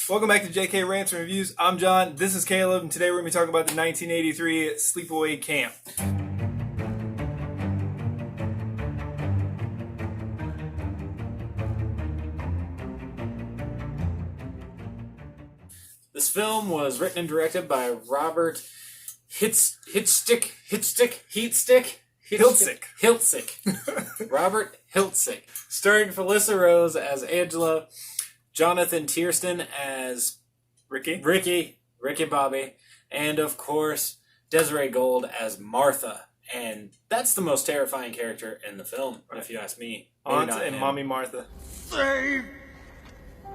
Welcome back to JK Rants and Reviews. I'm John. This is Caleb, and today we're going to be talking about the 1983 Sleepaway Camp. This film was written and directed by Robert Hiltzik. Robert Hiltzik. Starring Felissa Rose as Angela, Jonathan Tiersten as Ricky Bobby, and of course Desiree Gold as Martha. And that's the most terrifying character in the film, if you ask me. Aunt and Mommy Martha. Save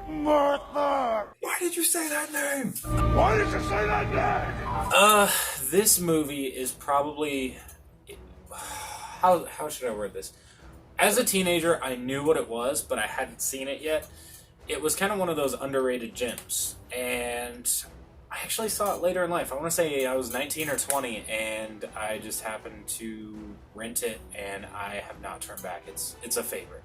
Martha! Why did you say that name? Why did you say that name? This movie is probably... How should I word this? As a teenager, I knew what it was, but I hadn't seen it yet. It was kind of one of those underrated gems. And I actually saw it later in life. I want to say I was 19 or 20, and I just happened to rent it, and I have not turned back. It's a favorite.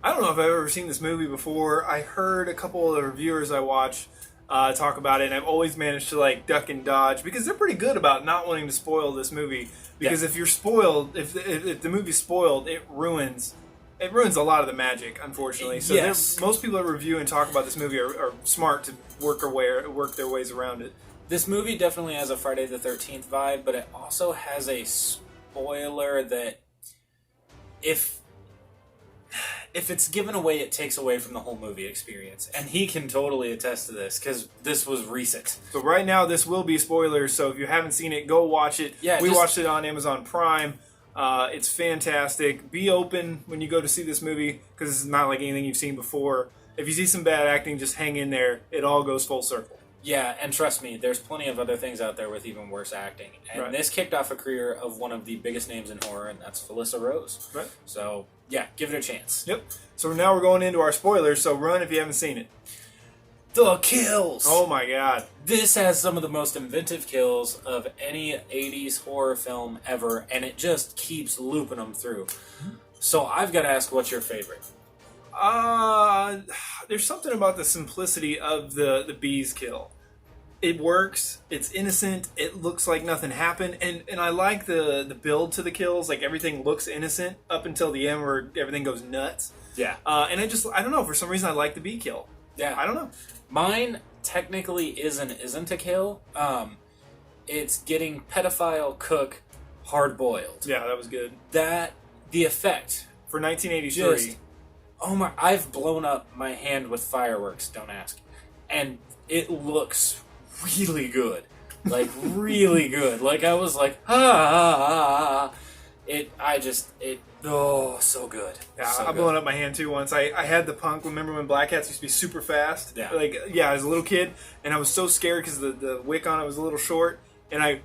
I don't know if I've ever seen this movie before. I heard a couple of the reviewers I watch talk about it, and I've always managed to duck and dodge because they're pretty good about not wanting to spoil this movie. Because if you're spoiled, if the movie's spoiled, it ruins a lot of the magic, unfortunately. So most people that review and talk about this movie are smart to work their ways around it. This movie definitely has a Friday the 13th vibe, but it also has a spoiler that if it's given away, it takes away from the whole movie experience. And he can totally attest to this, because this was recent. So right now, this will be spoilers, so if you haven't seen it, go watch it. Yeah, we watched it on Amazon Prime. It's fantastic. Be open when you go to see this movie, because it's not like anything you've seen before. If you see some bad acting, just hang in there. It all goes full circle. Yeah, and trust me, there's plenty of other things out there with even worse acting. And This kicked off a career of one of the biggest names in horror, and that's Felissa Rose. Right. So, yeah, give it a chance. Yep. So now we're going into our spoilers, so run if you haven't seen it. The kills! Oh my god. This has some of the most inventive kills of any 80s horror film ever, and it just keeps looping them through. So I've got to ask, what's your favorite? There's something about the simplicity of the bees kill. It works. It's innocent. It looks like nothing happened, and I like the build to the kills. Like everything looks innocent up until the end where everything goes nuts. Yeah. And I don't know, for some reason I like the bee kill. Yeah. I don't know. Mine technically isn't a kill. It's getting pedophile cook hard boiled. Yeah, that was good. The effect For 1983. Oh my, I've blown up my hand with fireworks, don't ask. And it looks really good. Like, really good. Like, I was like, so good. Yeah, so I've blown up my hand too once. I had the punk. Remember when Black Hats used to be super fast? Yeah. I was a little kid, and I was so scared because the wick on it was a little short, and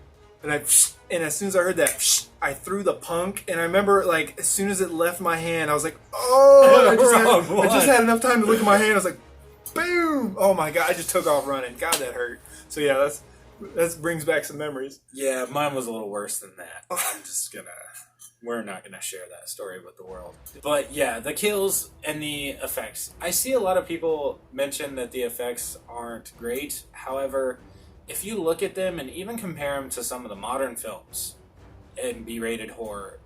as soon as I heard that, I threw the punk, and I remember, as soon as it left my hand, I was like, oh! I just had enough time to look at my hand. I was like, boom! Oh my god! I just took off running. God, that hurt. So yeah, that brings back some memories. Yeah, mine was a little worse than that. We're not gonna share that story with the world. But yeah, the kills and the effects. I see a lot of people mention that the effects aren't great. However, if you look at them and even compare them to some of the modern films in B-rated horror,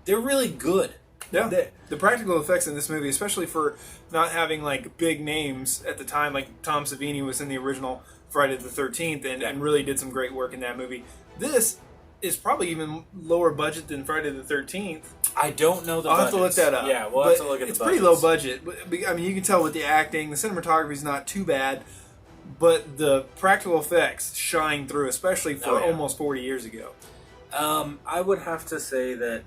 they're really good. Yeah, the practical effects in this movie, especially for not having big names at the time, like Tom Savini was in the original Friday the 13th and really did some great work in that movie. This is probably even lower budget than Friday the 13th. I don't know the I'll budgets. have to look that up. Yeah, we'll have to look at the budgets. It's pretty low budget. I mean, you can tell with the acting, the cinematography is not too bad, but the practical effects shine through, especially for almost 40 years ago. I would have to say that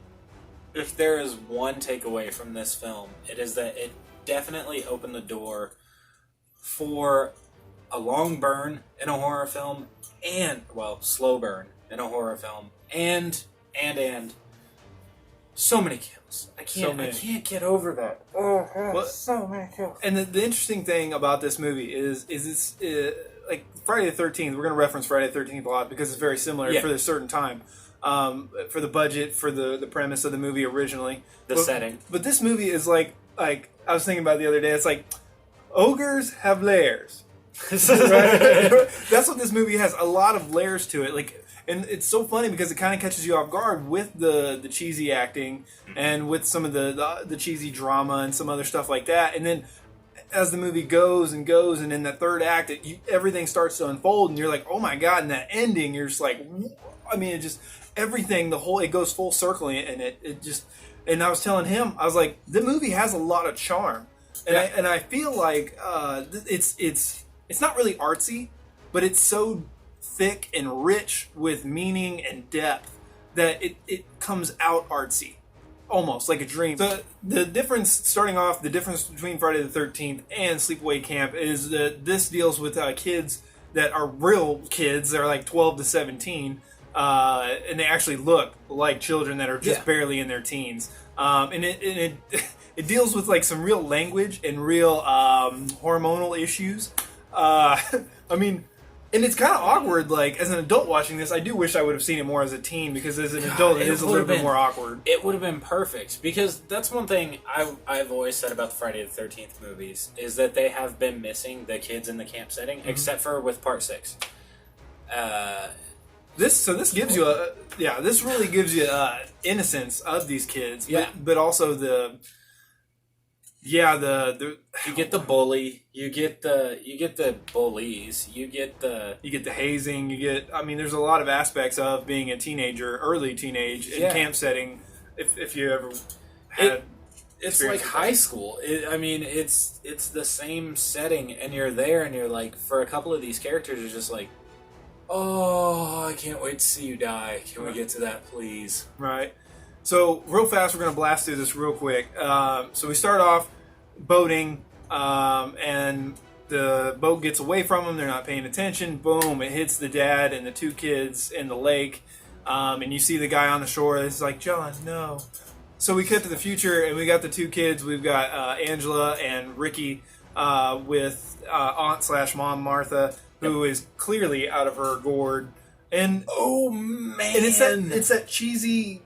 if there is one takeaway from this film, it is that it definitely opened the door for a long burn in a horror film slow burn in a horror film and so many kills. I can't get over that. So many kills. And the interesting thing about this movie is it's Friday the 13th. We're going to reference Friday the 13th a lot because it's very similar for a certain time. For the budget, for the premise of the movie originally. The setting. But this movie is like I was thinking about it the other day. It's like ogres have lairs. Right? That's what this movie has. A lot of layers to it. Like, and it's so funny because it kind of catches you off guard with the cheesy acting and with some of the cheesy drama and some other stuff like that. And then as the movie goes and goes, and in the third act, everything starts to unfold, and you're like, oh my god! And that ending, you're just like, I mean, it just everything, it goes full circle, and it just. And I was telling him, I was like, the movie has a lot of charm, and I feel like it's not really artsy, but it's so thick and rich with meaning and depth that it comes out artsy, almost like a dream. So the difference between Friday the 13th and Sleepaway Camp is that this deals with kids that are real kids. They're like 12 to 17. And they actually look like children that are just barely in their teens. And it deals with like some real language and real hormonal issues. I mean, and it's kind of awkward. Like as an adult watching this, I do wish I would have seen it more as a teen, because as an adult, it is a little bit more awkward. It would have been perfect, because that's one thing I've always said about the Friday the 13th movies is that they have been missing the kids in the camp setting, except for with Part 6. This gives you this really gives you innocence of these kids, but also you get the bully, you get the bullies, you get the hazing, there's a lot of aspects of being a teenager, early teenage in camp setting. If you ever had it's like high school. It's the same setting, and you're there, and you're like, for a couple of these characters, you're just like, oh, I can't wait to see you die. Can we get to that, please? Right. So, real fast, we're going to blast through this real quick. So, we start off boating, and the boat gets away from them. They're not paying attention. Boom, it hits the dad and the two kids in the lake. And you see the guy on the shore. It's like, John, no. So, we cut to the future, and we got the two kids. We've got Angela and Ricky with aunt/mom Martha, who is clearly out of her gourd. And oh man, and it's that cheesy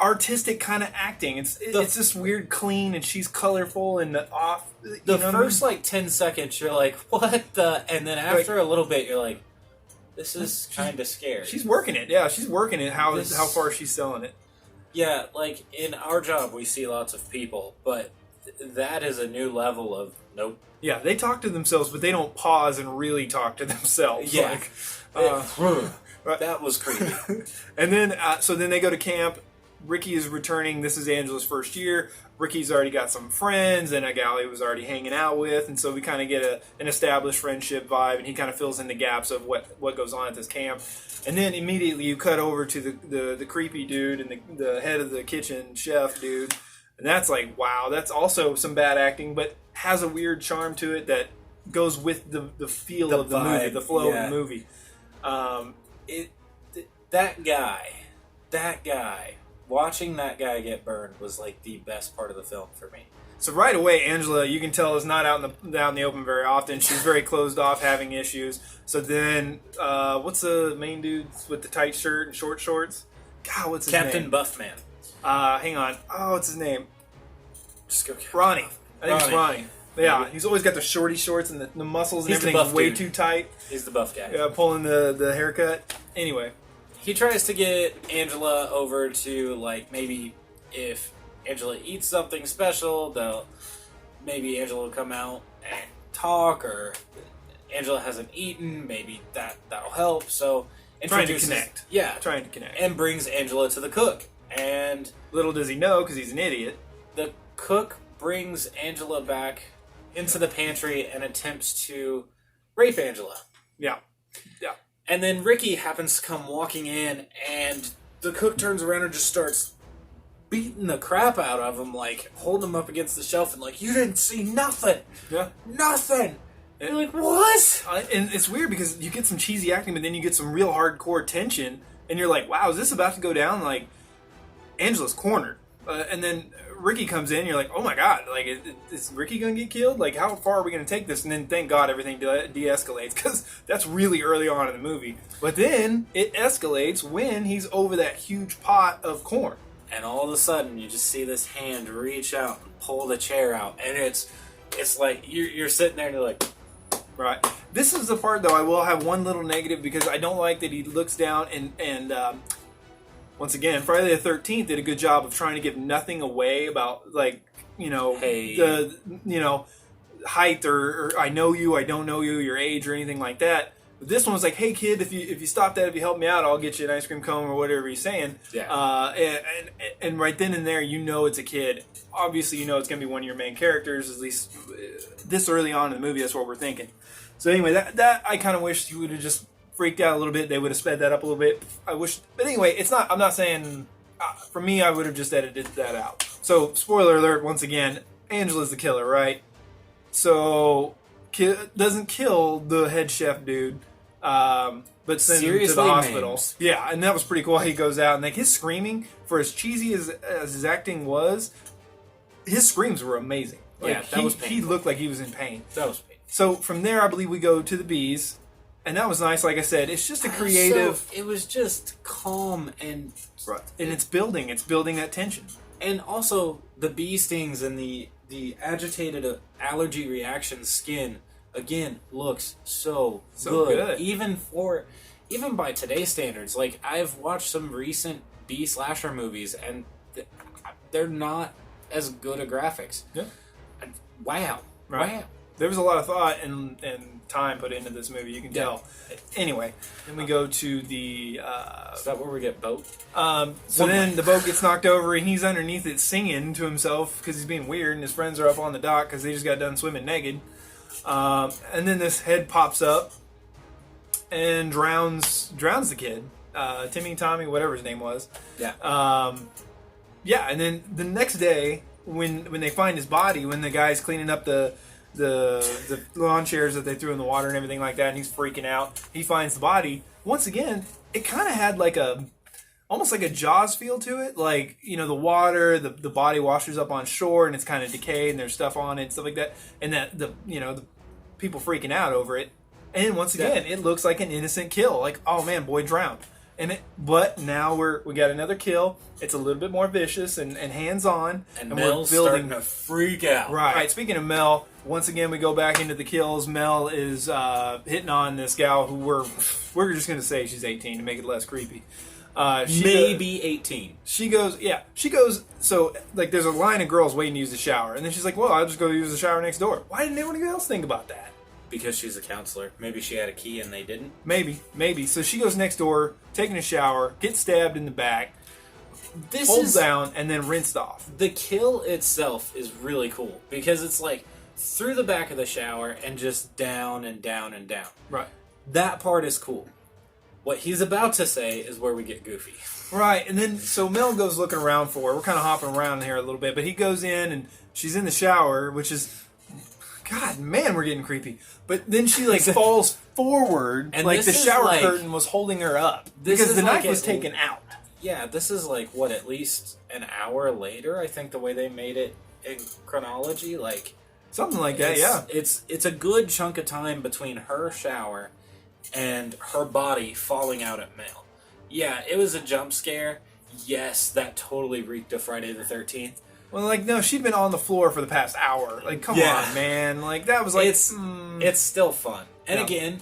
artistic kind of acting. It's this weird clean, and she's colorful and off. The first like 10 seconds you're like, what the, and then after a little bit you're like, this is kind of scary. She's working it. Yeah, she's working it. How far she's selling it. Yeah, like in our job we see lots of people, but that is a new level of nope. Yeah, they talk to themselves, but they don't pause and really talk to themselves. Yeah. That was creepy. And then, so then they go to camp. Ricky is returning. This is Angela's first year. Ricky's already got some friends and a gal he was already hanging out with. And so we kind of get an established friendship vibe, and he kind of fills in the gaps of what goes on at this camp. And then immediately you cut over to the creepy dude and the head of the kitchen chef dude. And that's like, wow, that's also some bad acting, but has a weird charm to it that goes with the feel of the movie, the flow of the movie. That guy, watching that guy get burned was like the best part of the film for me. So right away, Angela, you can tell, is not out in the open very often. She's very closed off, having issues. So then, what's the main dude with the tight shirt and short shorts? God, what's his name? Captain Buffman. Hang on. Oh, what's his name? Just go. Ronny. I think it's Ronny. Yeah, he's always got the shorty shorts and the muscles and everything's way too tight. He's the buff guy. Yeah, pulling the haircut. Anyway. He tries to get Angela over to, like, maybe if Angela eats something special, maybe Angela will come out and talk, or Angela hasn't eaten, maybe that'll help. So trying to connect. Yeah. Trying to connect. And brings Angela to the cook. And little does he know, because he's an idiot, the cook brings Angela back into the pantry and attempts to rape Angela. Yeah. Yeah. And then Ricky happens to come walking in, and the cook turns around and just starts beating the crap out of him, like holding him up against the shelf and like, you didn't see nothing. Yeah. Nothing. And you're like, what? And it's weird because you get some cheesy acting, but then you get some real hardcore tension, and you're like, wow, is this about to go down? Like, Angela's cornered. And then Ricky comes in, and you're like, oh my god, like, is Ricky going to get killed? Like, how far are we going to take this? And then, thank God, everything de-escalates, because that's really early on in the movie. But then, it escalates when he's over that huge pot of corn. And all of a sudden, you just see this hand reach out and pull the chair out, and it's like, you're sitting there and you're like, Right. This is the part, though, I will have one little negative because I don't like that he looks down and once again, Friday the 13th did a good job of trying to give nothing away about, like, the height or I know you, I don't know you, your age or anything like that. But this one was like, hey kid, if you stop that, if you help me out, I'll get you an ice cream cone or whatever he's saying. Yeah. And right then and there, it's a kid. Obviously, it's going to be one of your main characters, at least this early on in the movie. That's what we're thinking. So anyway, that I kind of wish you would have just freaked out a little bit. They would have sped that up a little bit. I wish, but anyway, it's not. I'm not saying. For me, I would have just edited that out. So spoiler alert once again. Angela's the killer, right? So doesn't kill the head chef dude, but sends him to the hospital. Names. Yeah, and that was pretty cool. How he goes out and like his screaming, for as cheesy as his acting was, his screams were amazing. Like, yeah, that was painful. He looked like he was in pain. That was painful. So from there, I believe we go to the bees, and that was nice. Like I said, it's just a creative. It was just calm and Right. And it's building that tension. And also the bee stings and the agitated allergy reaction skin again looks so good. Even by today's standards. Like I've watched some recent bee slasher movies and they're not as good at graphics. Yeah. Wow. Right. Wow. There was a lot of thought and time put into this movie. You can tell. Anyway, then we go to the. Is that where we get boat? So then the boat gets knocked over and he's underneath it singing to himself because he's being weird and his friends are up on the dock because they just got done swimming naked. And then this head pops up and drowns the kid, Tommy, whatever his name was. Yeah. And then the next day when they find his body, when the guy's cleaning up the lawn chairs that they threw in the water and everything like that, and he's freaking out. He finds the body. Once again, it kind of had like almost like a Jaws feel to it. Like, the water, the body washes up on shore and it's kind of decayed and there's stuff on it and stuff like that. And that the people freaking out over it. And once again, it looks like an innocent kill. Like, oh man, boy drowned. But now we got another kill. It's a little bit more vicious and hands-on. And Mel's starting to freak out. Right. Speaking of Mel, once again we go back into the kills. Mel is hitting on this gal who we're just going to say she's 18 to make it less creepy. Maybe 18. She goes, so like there's a line of girls waiting to use the shower. And then she's like, well, I'll just go use the shower next door. Why didn't anyone else think about that? Because she's a counselor. Maybe she had a key and they didn't. Maybe. So she goes next door, taking a shower, gets stabbed in the back, holds down, and then rinsed off. The kill itself is really cool because it's like through the back of the shower and just down and down and down. Right. That part is cool. What he's about to say is where we get goofy. Right, and then so Mel goes looking around for her. We're kind of hopping around here a little bit, but he goes in and she's in the shower, which is, God, man, we're getting creepy. But then she falls forward, and like the shower curtain was holding her up because the knife was taken out. Yeah, this is like what, at least an hour later. I think the way they made it in chronology, like something like that. Yeah, it's a good chunk of time between her shower and her body falling out at Mel. Yeah, it was a jump scare. Yes, that totally reeked of Friday the 13th. Well, like, no, she'd been on the floor for the past hour. Like, come on, man. Like, that was like... It's still fun. And again,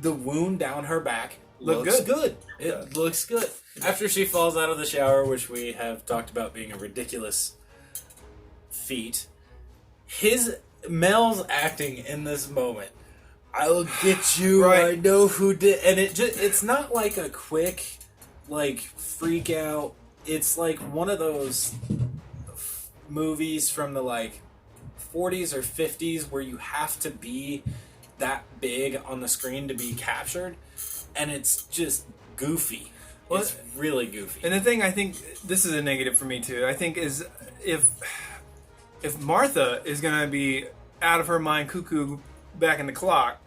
the wound down her back looks good. It looks good. After she falls out of the shower, which we have talked about being a ridiculous feat, Mel's acting in this moment, I'll get you, right. I know who did... And it's not like a quick, like, freak out. It's like one of those... movies from the 40s or 50s where you have to be that big on the screen to be captured, and it's just goofy. Well, it's really goofy. And the thing, I think this is a negative for me too, I think, is if Martha is going to be out of her mind cuckoo back in the clock,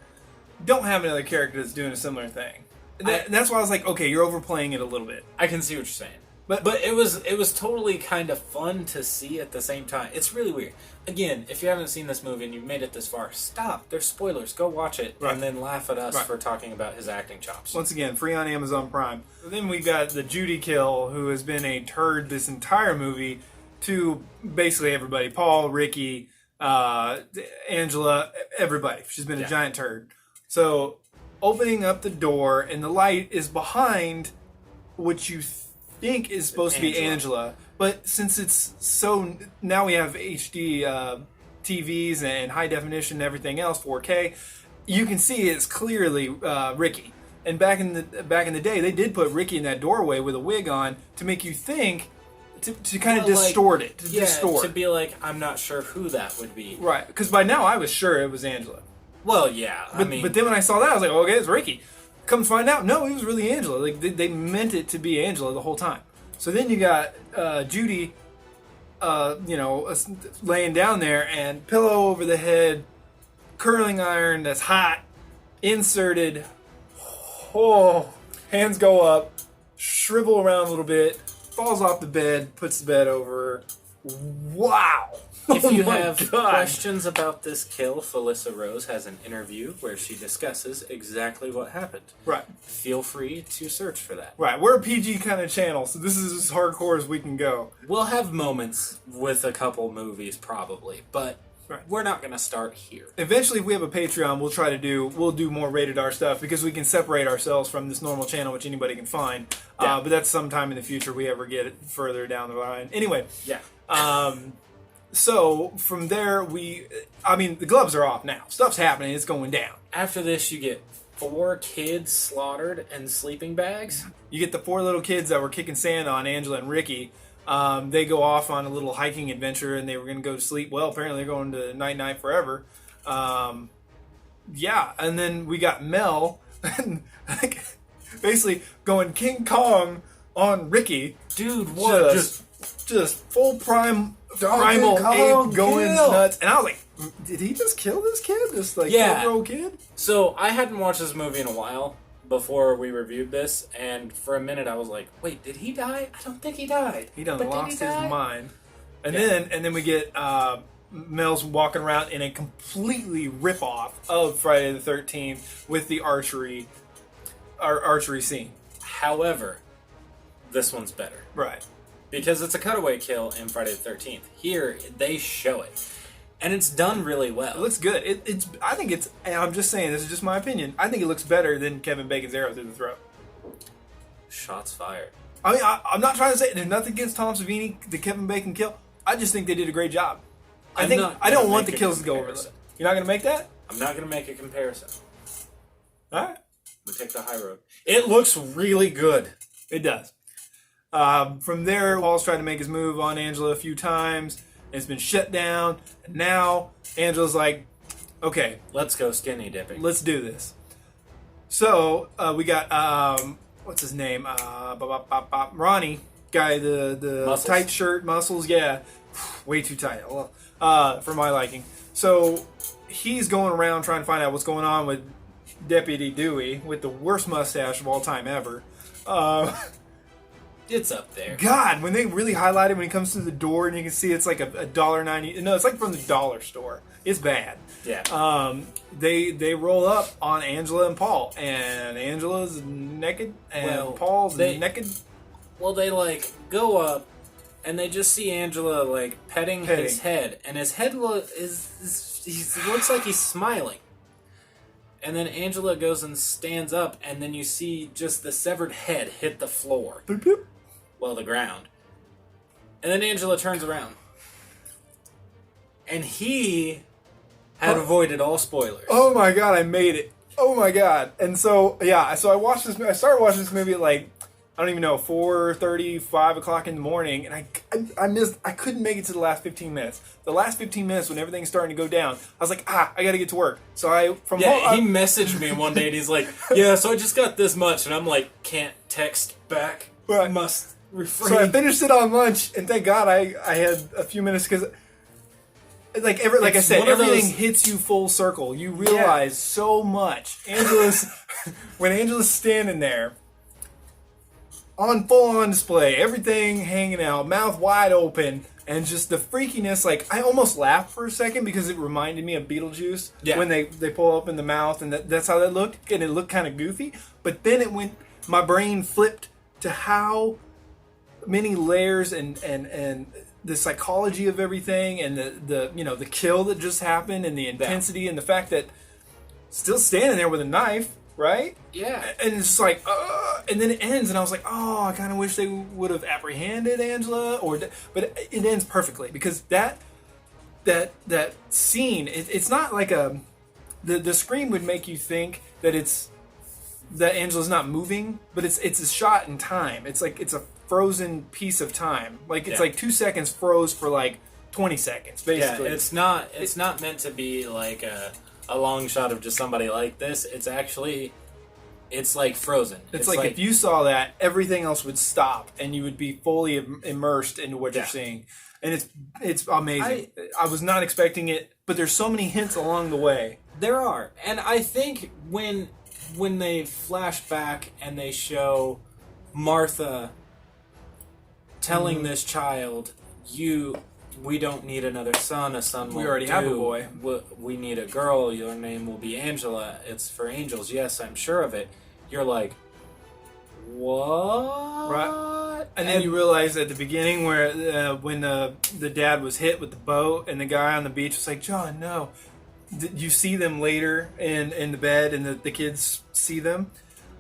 don't have another character that's doing a similar thing. That's why I was like, okay, you're overplaying it a little bit. I can see what you're saying. But it was totally kind of fun to see at the same time. It's really weird. Again, if you haven't seen this movie and you've made it this far, stop. There's spoilers. Go watch it and then laugh at us for talking about his acting chops. Once again, free on Amazon Prime. Then we got the Judy kill, who has been a turd this entire movie to basically everybody. Paul, Ricky, Angela, everybody. She's been a giant turd. So opening up the door and the light is behind what you think is supposed to be Angela. But since it's so... Now we have HD TVs and high definition and everything else, 4K, you can see it's clearly Ricky. And back in the day, they did put Ricky in that doorway with a wig on to make you think... To kind of distort it. To be like, I'm not sure who that would be. Right, because by now I was sure it was Angela. Well, yeah. But then when I saw that, I was like, okay, it's Ricky. Come to find out, no, it was really Angela. Like they meant it to be Angela the whole time. So then you got Judy, laying down there and pillow over the head, curling iron that's hot, inserted. Oh, hands go up, shrivel around a little bit. Falls off the bed, puts the bed over her. Wow! If you have questions about this kill, Felissa Rose has an interview where she discusses exactly what happened. Right. Feel free to search for that. Right. We're a PG kind of channel, so this is as hardcore as we can go. We'll have moments with a couple movies, probably, but we're not going to start here. Eventually, if we have a Patreon, we'll do more rated R stuff because we can separate ourselves from this normal channel, which anybody can find. But that's sometime in the future we ever get it further down the line. Anyway. Yeah. So from there, the gloves are off now. Stuff's happening. It's going down. After this, you get 4 kids slaughtered in sleeping bags. You get the 4 little kids that were kicking sand on Angela and Ricky. They go off on a little hiking adventure, and they were going to go to sleep. Well, apparently they're going to night forever. And then we got Mel, basically going King Kong on Ricky. Dude, what? Just full primal ape going nuts. And I was like, did he just kill this kid? This 12-year-old kid? So I hadn't watched this movie in a while before we reviewed this, and for a minute I was like, wait, did he die? I don't think he died. He done lost his mind. And then we get Mel's walking around in a completely rip-off of Friday the 13th with the archery scene. However, this one's better. Right. Because it's a cutaway kill in Friday the 13th. Here, they show it. And it's done really well. It looks good. I think it's, and I'm just saying, this is just my opinion, I think it looks better than Kevin Bacon's arrow through the throat. Shots fired. I mean, I'm not trying to say, there's nothing against Tom Savini, the Kevin Bacon kill. I just think they did a great job. I don't want the kills to go over. You're not going to make that? I'm not going to make a comparison. Alright. We take the high road. It looks really good. It does. From there, Paul's tried to make his move on Angela a few times. It's been shut down. And now, Angela's like, okay. Let's go skinny dipping. Let's do this. So, we got, what's his name? Ronny Guy, the tight shirt, muscles, yeah. Way too tight. For my liking. So, he's going around trying to find out what's going on with Deputy Dewey with the worst mustache of all time ever. It's up there. God, when they really highlight it when he comes through the door and you can see it's like a $1.90. No, it's like from the dollar store. It's bad. Yeah. They roll up on Angela and Paul, and Angela's naked and Paul's naked. Well, they go up and they just see Angela petting his head, and his head looks like he's smiling. And then Angela goes and stands up, and then you see just the severed head hit the floor. Boop, boop. Well, the ground. And then Angela turns around. And he had avoided all spoilers. Oh my god, I made it. Oh my god. And so, I watched this. I started watching this movie at I don't even know, 4:30, 5 o'clock in the morning, and I couldn't make it to the last 15 minutes. The last 15 minutes when everything's starting to go down, I was like, I gotta get to work. So he messaged me one day and he's like, yeah, so I just got this much, and I'm like, can't text back. Right. I must refrain. So I finished it on lunch, and thank God I had a few minutes because, I said, everything hits you full circle. You realize so much. When Angela's standing there, on full-on display, everything hanging out, mouth wide open, and just the freakiness. I almost laughed for a second because it reminded me of Beetlejuice when they pull open the mouth, and that's how that looked, and it looked kind of goofy. But then my brain flipped to how many layers and the psychology of everything, and the kill that just happened, and the intensity, and the fact that still standing there with a knife, right? Yeah. And it's just like, and then it ends, and I was like, oh, I kind of wish they would have apprehended Angela, but it ends perfectly, because that scene, it's not like the scream would make you think that Angela's not moving, but it's a shot in time. It's like it's a frozen piece of time. Like it's like 2 seconds froze for like 20 seconds, basically. Yeah, it's not meant to be like a long shot of just somebody like this. It's actually, it's like frozen. It's like if you saw that, everything else would stop, and you would be fully immersed into what you're seeing. And it's amazing. I was not expecting it, but there's so many hints along the way. There are. And I think when they flash back and they show Martha telling this child, we don't need another son, a son we already have a boy. We need a girl, your name will be Angela, it's for angels, yes, I'm sure of it. You're like, what? Right. And then you realize at the beginning where when the dad was hit with the boat and the guy on the beach was like, John, no. You see them later in the bed, and the kids see them.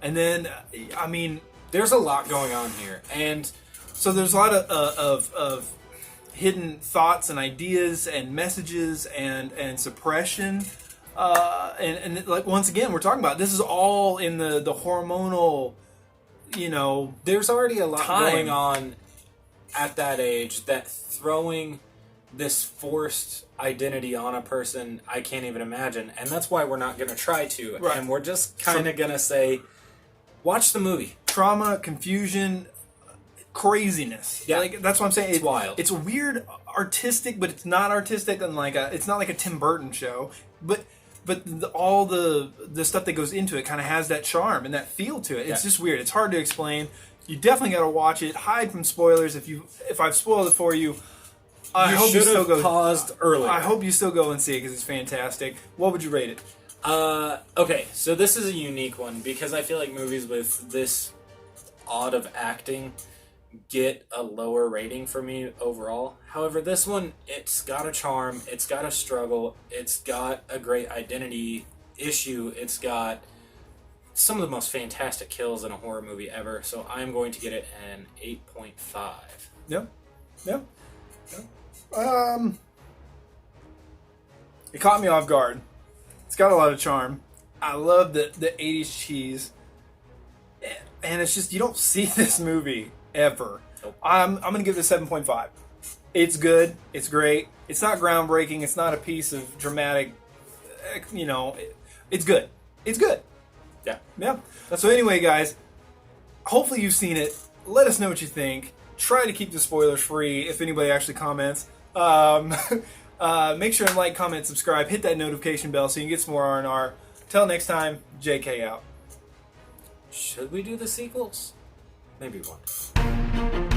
And then, I mean, there's a lot going on here. And so there's a lot of hidden thoughts and ideas and messages and suppression. And like, once again, we're talking about, this is all in the hormonal, there's already a lot time going on at that age that throwing this forced identity on a person, I can't even imagine. And that's why we're not going to try to. Right. And we're just kind of going to say, watch the movie. Trauma, confusion, craziness. Yeah. Like, that's what I'm saying. It's wild. It's weird, artistic, but it's not artistic, and it's not like a Tim Burton show. But all the stuff that goes into it kind of has that charm and that feel to it. It's just weird. It's hard to explain. You definitely got to watch it. Hide from spoilers. If I've spoiled it for you, I hope you still go. Paused earlier. I hope you still go and see it, because it's fantastic. What would you rate it? Okay, so this is a unique one, because I feel like movies with this odd of acting get a lower rating for me overall. However, this one, it's got a charm, it's got a struggle, it's got a great identity issue, it's got some of the most fantastic kills in a horror movie ever, so I'm going to get it an 8.5. Yeah. It caught me off guard. It's got a lot of charm. I love the 80s cheese. And it's just, you don't see this movie ever. Nope. I'm going to give it a 7.5. It's good. It's great. It's not groundbreaking. It's not a piece of dramatic, it's good. It's good. Yeah. So anyway, guys, hopefully you've seen it. Let us know what you think. Try to keep the spoilers free if anybody actually comments. Make sure and like, comment, subscribe, hit that notification bell so you can get some more R&R. Till next time, JK out. Should we do the sequels? Maybe one.